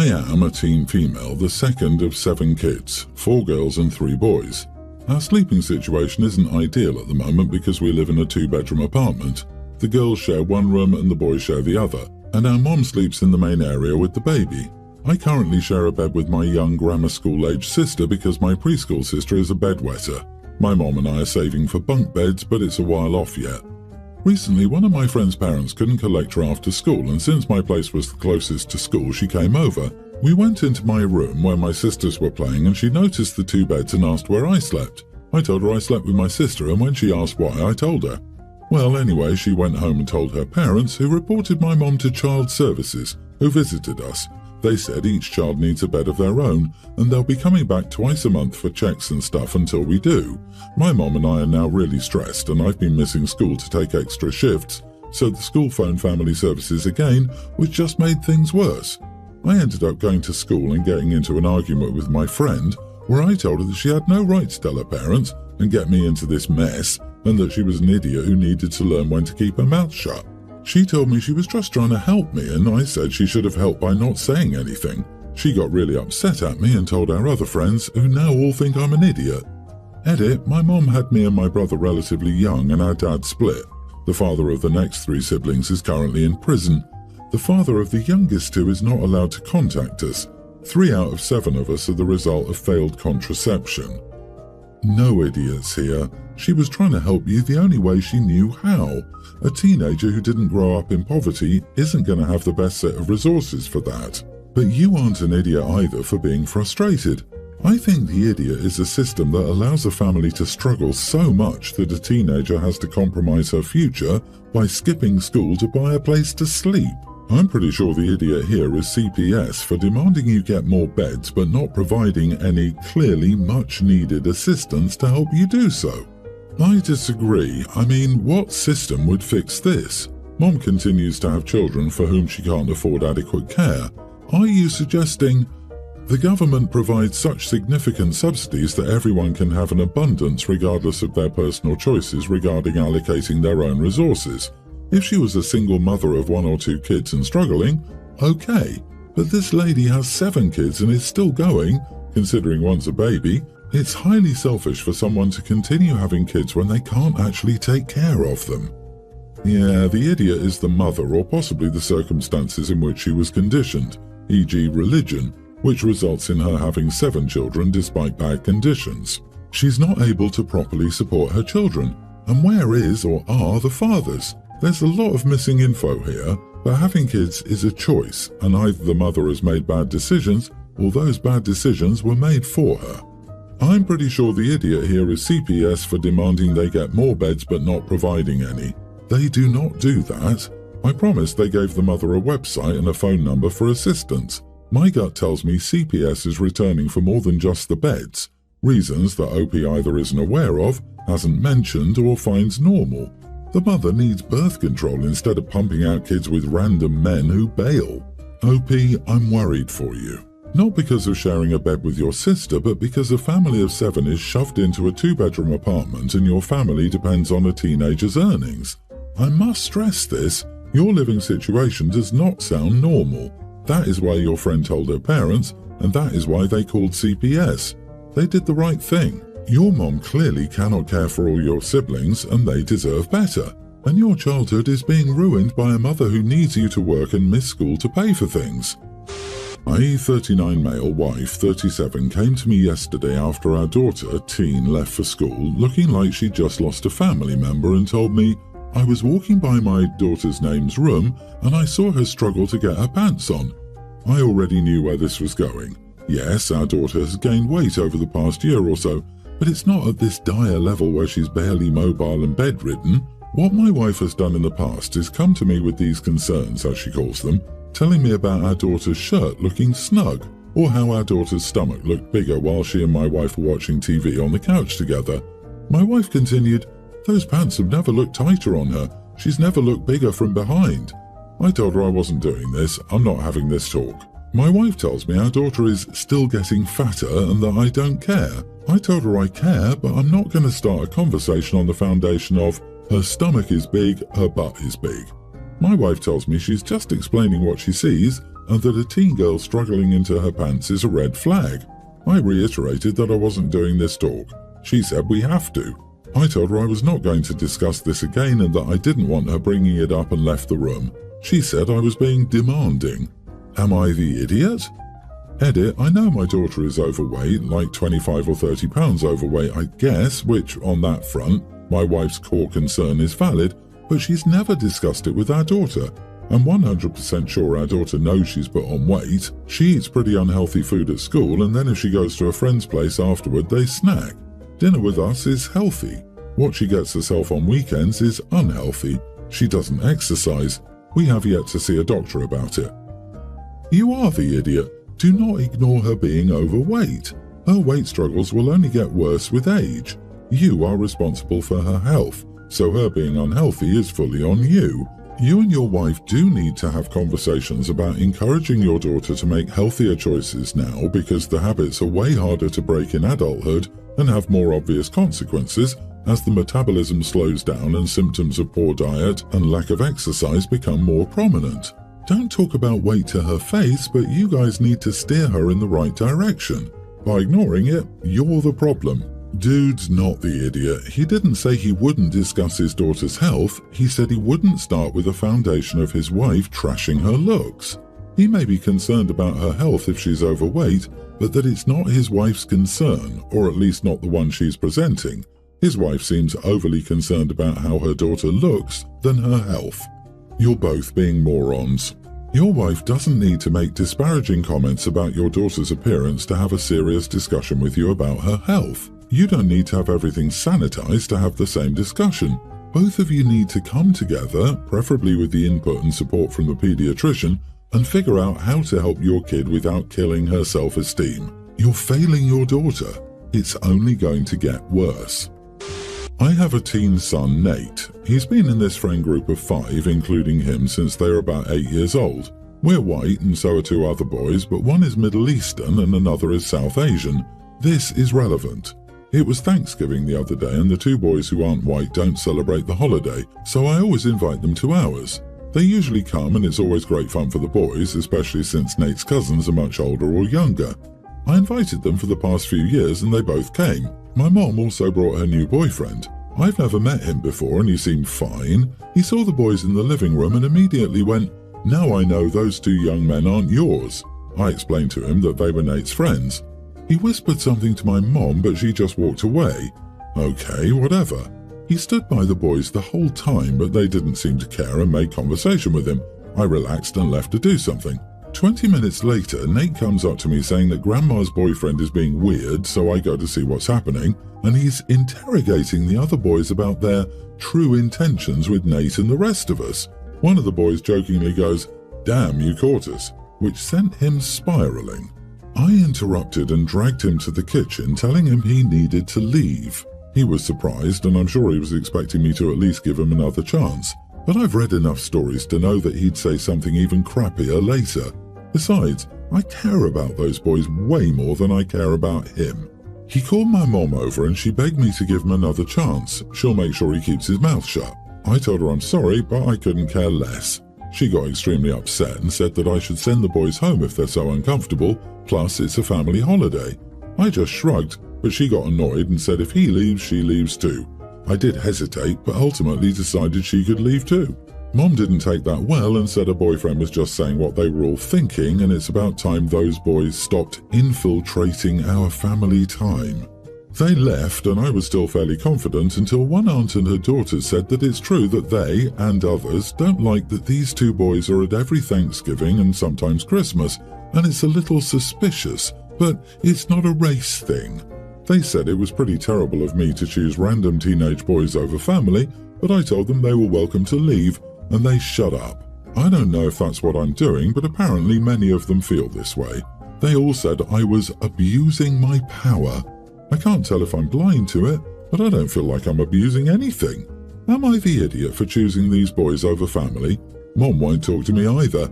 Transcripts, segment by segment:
I am a teen female, the second of 7 kids, 4 girls and 3 boys. Our sleeping situation isn't ideal at the moment because we live in a 2-bedroom apartment. The girls share one room and the boys share the other, and our mom sleeps in the main area with the baby. I currently share a bed with my young grammar school-aged sister because my preschool sister is a bedwetter. My mom and I are saving for bunk beds, but it's a while off yet. Recently, one of my friend's parents couldn't collect her after school, and since my place was the closest to school, she came over. We went into my room where my sisters were playing, and she noticed the 2 beds and asked where I slept. I told her I slept with my sister, and when she asked why, I told her. Well, anyway, she went home and told her parents, who reported my mom to Child Services, who visited us. They said each child needs a bed of their own, and they'll be coming back twice a month for checks and stuff until we do. My mom and I are now really stressed, and I've been missing school to take extra shifts, so the school phoned Family Services again, which just made things worse. I ended up going to school and getting into an argument with my friend, where I told her that she had no right to tell her parents and get me into this mess, and that she was an idiot who needed to learn when to keep her mouth shut. She told me she was just trying to help me, and I said she should have helped by not saying anything. She got really upset at me and told our other friends, who now all think I'm an idiot. Edit, my mom had me and my brother relatively young and our dad split. The father of the next 3 siblings is currently in prison. The father of the youngest 2 is not allowed to contact us. 3 out of 7 of us are the result of failed contraception. No idiots here. She was trying to help you the only way she knew how. A teenager who didn't grow up in poverty isn't going to have the best set of resources for that. But you aren't an idiot either for being frustrated. I think the idiot is a system that allows a family to struggle so much that a teenager has to compromise her future by skipping school to buy a place to sleep. I'm pretty sure the idiot here is CPS for demanding you get more beds but not providing any clearly much needed assistance to help you do so. I disagree. I mean, what system would fix this? Mom continues to have children for whom she can't afford adequate care. Are you suggesting the government provides such significant subsidies that everyone can have an abundance regardless of their personal choices regarding allocating their own resources? If she was a single mother of 1 or 2 kids and struggling, okay. But this lady has 7 kids and is still going, considering one's a baby. It's highly selfish for someone to continue having kids when they can't actually take care of them. Yeah, the idiot is the mother or possibly the circumstances in which she was conditioned, e.g. religion, which results in her having 7 children despite bad conditions. She's not able to properly support her children. And where is or are the fathers? There's a lot of missing info here, but having kids is a choice, and either the mother has made bad decisions or those bad decisions were made for her. I'm pretty sure the idiot here is CPS for demanding they get more beds but not providing any. They do not do that. I promise they gave the mother a website and a phone number for assistance. My gut tells me CPS is returning for more than just the beds, reasons that OP either isn't aware of, hasn't mentioned, or finds normal. The mother needs birth control instead of pumping out kids with random men who bail. OP, I'm worried for you. Not because of sharing a bed with your sister, but because a family of 7 is shoved into a 2-bedroom apartment and your family depends on a teenager's earnings. I must stress this, your living situation does not sound normal. That is why your friend told her parents, and that is why they called CPS. They did the right thing. Your mom clearly cannot care for all your siblings and they deserve better. And your childhood is being ruined by a mother who needs you to work and miss school to pay for things. My 39 male wife, 37, came to me yesterday after our daughter, teen, left for school looking like she'd just lost a family member and told me, I was walking by my daughter's name's room and I saw her struggle to get her pants on. I already knew where this was going. Yes, our daughter has gained weight over the past year or so, but it's not at this dire level where she's barely mobile and bedridden. What my wife has done in the past is come to me with these concerns, as she calls them, telling me about our daughter's shirt looking snug, or how our daughter's stomach looked bigger while she and my wife were watching TV on the couch together. My wife continued, those pants have never looked tighter on her. She's never looked bigger from behind. I told her I wasn't doing this. I'm not having this talk. My wife tells me our daughter is still getting fatter and that I don't care. I told her I care, but I'm not going to start a conversation on the foundation of her stomach is big, her butt is big. My wife tells me she's just explaining what she sees and that a teen girl struggling into her pants is a red flag. I reiterated that I wasn't doing this talk. She said we have to. I told her I was not going to discuss this again and that I didn't want her bringing it up and left the room. She said I was being demanding. Am I the idiot? Edit, I know my daughter is overweight, like 25 or 30 pounds overweight, I guess, which, on that front, my wife's core concern is valid, but she's never discussed it with our daughter. I'm 100% sure our daughter knows she's put on weight. She eats pretty unhealthy food at school, and then if she goes to a friend's place afterward, they snack. Dinner with us is healthy. What she gets herself on weekends is unhealthy. She doesn't exercise. We have yet to see a doctor about it. You are the idiot. Do not ignore her being overweight. Her weight struggles will only get worse with age. You are responsible for her health, so her being unhealthy is fully on you. You and your wife do need to have conversations about encouraging your daughter to make healthier choices now, because the habits are way harder to break in adulthood and have more obvious consequences as the metabolism slows down and symptoms of poor diet and lack of exercise become more prominent. Don't talk about weight to her face, but you guys need to steer her in the right direction. By ignoring it, you're the problem. Dude's not the idiot. He didn't say he wouldn't discuss his daughter's health. He said he wouldn't start with the foundation of his wife trashing her looks. He may be concerned about her health if she's overweight, but that it's not his wife's concern, or at least not the one she's presenting. His wife seems overly concerned about how her daughter looks than her health. You're both being morons. Your wife doesn't need to make disparaging comments about your daughter's appearance to have a serious discussion with you about her health. You don't need to have everything sanitized to have the same discussion. Both of you need to come together, preferably with the input and support from the pediatrician, and figure out how to help your kid without killing her self-esteem. You're failing your daughter. It's only going to get worse. I have a teen son, Nate. He's been in this friend group of 5, including him, since they were about 8 years old. We're white and so are 2 other boys, but one is Middle Eastern and another is South Asian. This is relevant. It was Thanksgiving the other day and the 2 boys who aren't white don't celebrate the holiday, so I always invite them to ours. They usually come and it's always great fun for the boys, especially since Nate's cousins are much older or younger. I invited them for the past few years and they both came. My mom also brought her new boyfriend. I've never met him before and he seemed fine. He saw the boys in the living room and immediately went, "Now I know those 2 young men aren't yours." I explained to him that they were Nate's friends. He whispered something to my mom, but she just walked away. Okay, whatever. He stood by the boys the whole time, but they didn't seem to care and made conversation with him. I relaxed and left to do something. 20 minutes later, Nate comes up to me saying that Grandma's boyfriend is being weird, so I go to see what's happening, and he's interrogating the other boys about their true intentions with Nate and the rest of us. One of the boys jokingly goes, "Damn, you caught us," which sent him spiraling. I interrupted and dragged him to the kitchen, telling him he needed to leave. He was surprised, and I'm sure he was expecting me to at least give him another chance. But I've read enough stories to know that he'd say something even crappier later. Besides, I care about those boys way more than I care about him. He called my mom over and she begged me to give him another chance. She'll make sure he keeps his mouth shut. I told her I'm sorry, but I couldn't care less. She got extremely upset and said that I should send the boys home if they're so uncomfortable, plus it's a family holiday. I just shrugged, but she got annoyed and said if he leaves, she leaves too. I did hesitate, but ultimately decided she could leave too. Mom didn't take that well and said her boyfriend was just saying what they were all thinking, and it's about time those boys stopped infiltrating our family time. They left and I was still fairly confident until one aunt and her daughter said that it's true that they, and others, don't like that these 2 boys are at every Thanksgiving and sometimes Christmas, and it's a little suspicious, but it's not a race thing. They said it was pretty terrible of me to choose random teenage boys over family, but I told them they were welcome to leave, and they shut up. I don't know if that's what I'm doing, but apparently many of them feel this way. They all said I was abusing my power. I can't tell if I'm blind to it, but I don't feel like I'm abusing anything. Am I the idiot for choosing these boys over family? Mom won't talk to me either.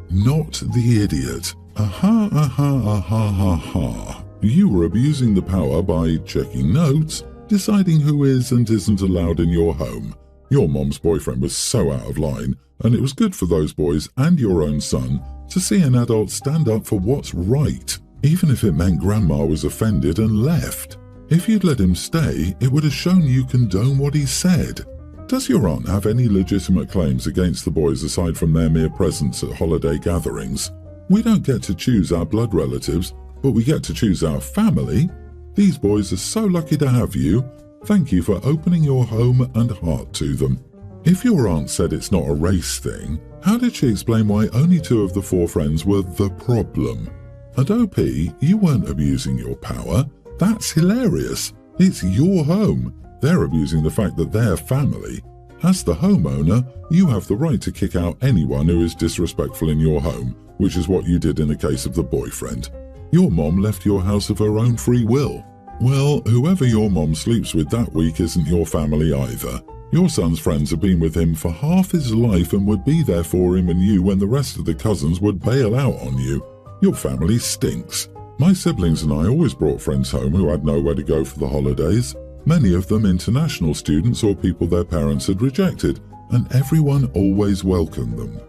Not the idiot. Aha, aha, aha, ha, ha. You were abusing the power by checking notes, deciding who is and isn't allowed in your home. Your mom's boyfriend was so out of line, and it was good for those boys and your own son to see an adult stand up for what's right, even if it meant Grandma was offended and left. If you'd let him stay, it would have shown you condone what he said. Does your aunt have any legitimate claims against the boys aside from their mere presence at holiday gatherings? We don't get to choose our blood relatives, but we get to choose our family. These boys are so lucky to have you. Thank you for opening your home and heart to them. If your aunt said it's not a race thing, how did she explain why only 2 of the 4 friends were the problem? And OP, you weren't abusing your power. That's hilarious. It's your home. They're abusing the fact that they're family. As the homeowner, you have the right to kick out anyone who is disrespectful in your home, which is what you did in the case of the boyfriend. Your mom left your house of her own free will. Well, whoever your mom sleeps with that week isn't your family either. Your son's friends have been with him for half his life and would be there for him and you when the rest of the cousins would bail out on you. Your family stinks. My siblings and I always brought friends home who had nowhere to go for the holidays. Many of them international students or people their parents had rejected, and everyone always welcomed them.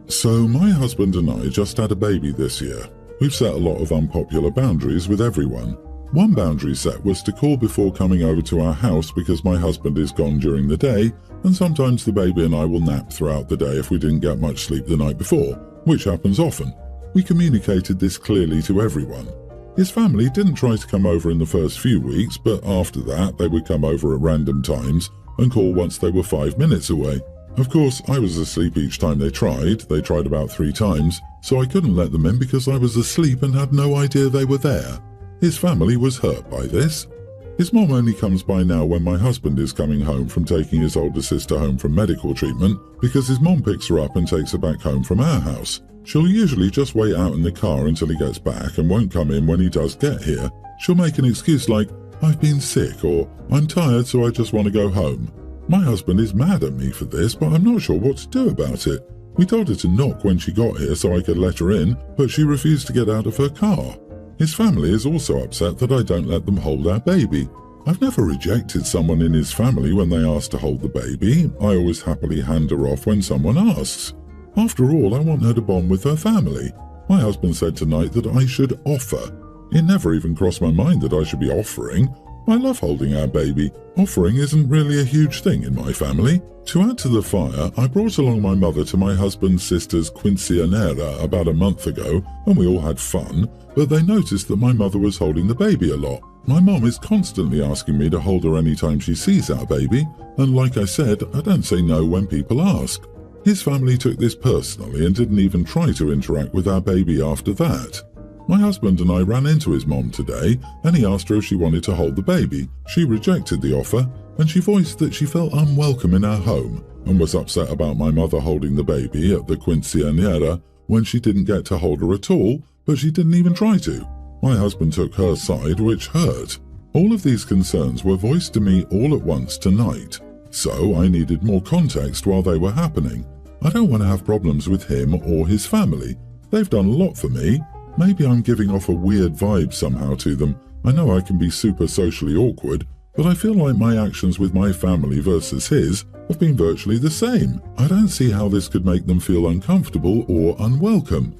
So my husband and I just had a baby this year. We've set a lot of unpopular boundaries with everyone. One boundary set was to call before coming over to our house because my husband is gone during the day, and sometimes the baby and I will nap throughout the day if we didn't get much sleep the night before, which happens often. We communicated this clearly to everyone. His family didn't try to come over in the first few weeks, but after that they would come over at random times and call once they were 5 minutes away. Of course, I was asleep each time they tried. They tried about 3 times, so I couldn't let them in because I was asleep and had no idea they were there. His family was hurt by this. His mom only comes by now when my husband is coming home from taking his older sister home from medical treatment because his mom picks her up and takes her back home from our house. She'll usually just wait out in the car until he gets back and won't come in when he does get here. She'll make an excuse like, "I've been sick," or "I'm tired so I just want to go home." My husband is mad at me for this, but I'm not sure what to do about it. We told her to knock when she got here so I could let her in, but she refused to get out of her car. His family is also upset that I don't let them hold our baby. I've never rejected someone in his family when they ask to hold the baby. I always happily hand her off when someone asks. After all, I want her to bond with her family. My husband said tonight that I should offer. It never even crossed my mind that I should be offering. I love holding our baby. Offering isn't really a huge thing in my family. To add to the fire, I brought along my mother to my husband's sister's quinceañera about a month ago, and we all had fun, but they noticed that my mother was holding the baby a lot. My mom is constantly asking me to hold her anytime she sees our baby, and like I said, I don't say no when people ask. His family took this personally and didn't even try to interact with our baby after that. My husband and I ran into his mom today, and he asked her if she wanted to hold the baby. She rejected the offer, and she voiced that she felt unwelcome in our home and was upset about my mother holding the baby at the quinceañera when she didn't get to hold her at all, but she didn't even try to. My husband took her side, which hurt. All of these concerns were voiced to me all at once tonight, so I needed more context while they were happening. I don't want to have problems with him or his family. They've done a lot for me. Maybe I'm giving off a weird vibe somehow to them. I know I can be super socially awkward, but I feel like my actions with my family versus his have been virtually the same. I don't see how this could make them feel uncomfortable or unwelcome.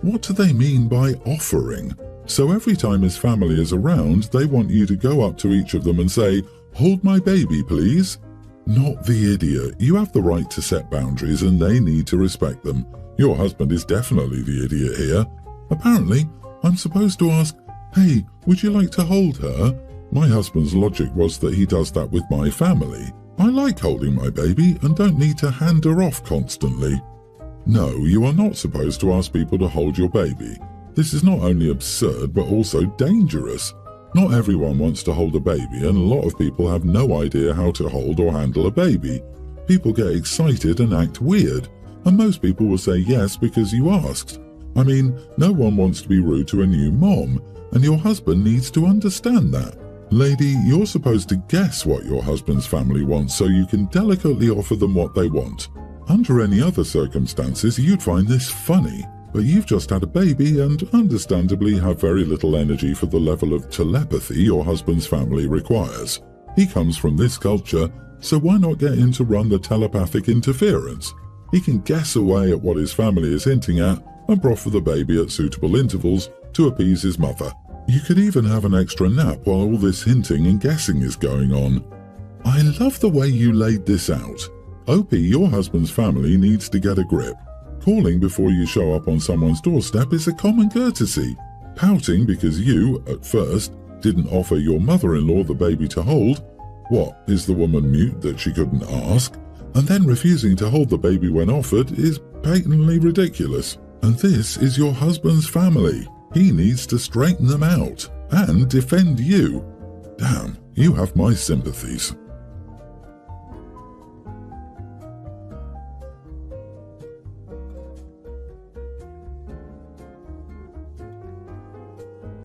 What do they mean by offering? So every time his family is around, they want you to go up to each of them and say, "Hold my baby, please." Not the idiot. You have the right to set boundaries and they need to respect them. Your husband is definitely the idiot here. Apparently, I'm supposed to ask, "Hey, would you like to hold her?" My husband's logic was that he does that with my family. I like holding my baby and don't need to hand her off constantly. No, you are not supposed to ask people to hold your baby. This is not only absurd but also dangerous. Not everyone wants to hold a baby, and a lot of people have no idea how to hold or handle a baby. People get excited and act weird, and most people will say yes because you asked. I mean, no one wants to be rude to a new mom, and your husband needs to understand that. Lady, you're supposed to guess what your husband's family wants so you can delicately offer them what they want. Under any other circumstances, you'd find this funny, but you've just had a baby and understandably have very little energy for the level of telepathy your husband's family requires. He comes from this culture, so why not get him to run the telepathic interference? He can guess away at what his family is hinting at, and proffer the baby at suitable intervals to appease his mother. You could even have an extra nap while all this hinting and guessing is going on. I love the way you laid this out. OP, your husband's family needs to get a grip. Calling before you show up on someone's doorstep is a common courtesy. Pouting because you, at first, didn't offer your mother-in-law the baby to hold. What, is the woman mute that she couldn't ask? And then refusing to hold the baby when offered is patently ridiculous. And this is your husband's family. He needs to straighten them out and defend you. Damn, you have my sympathies.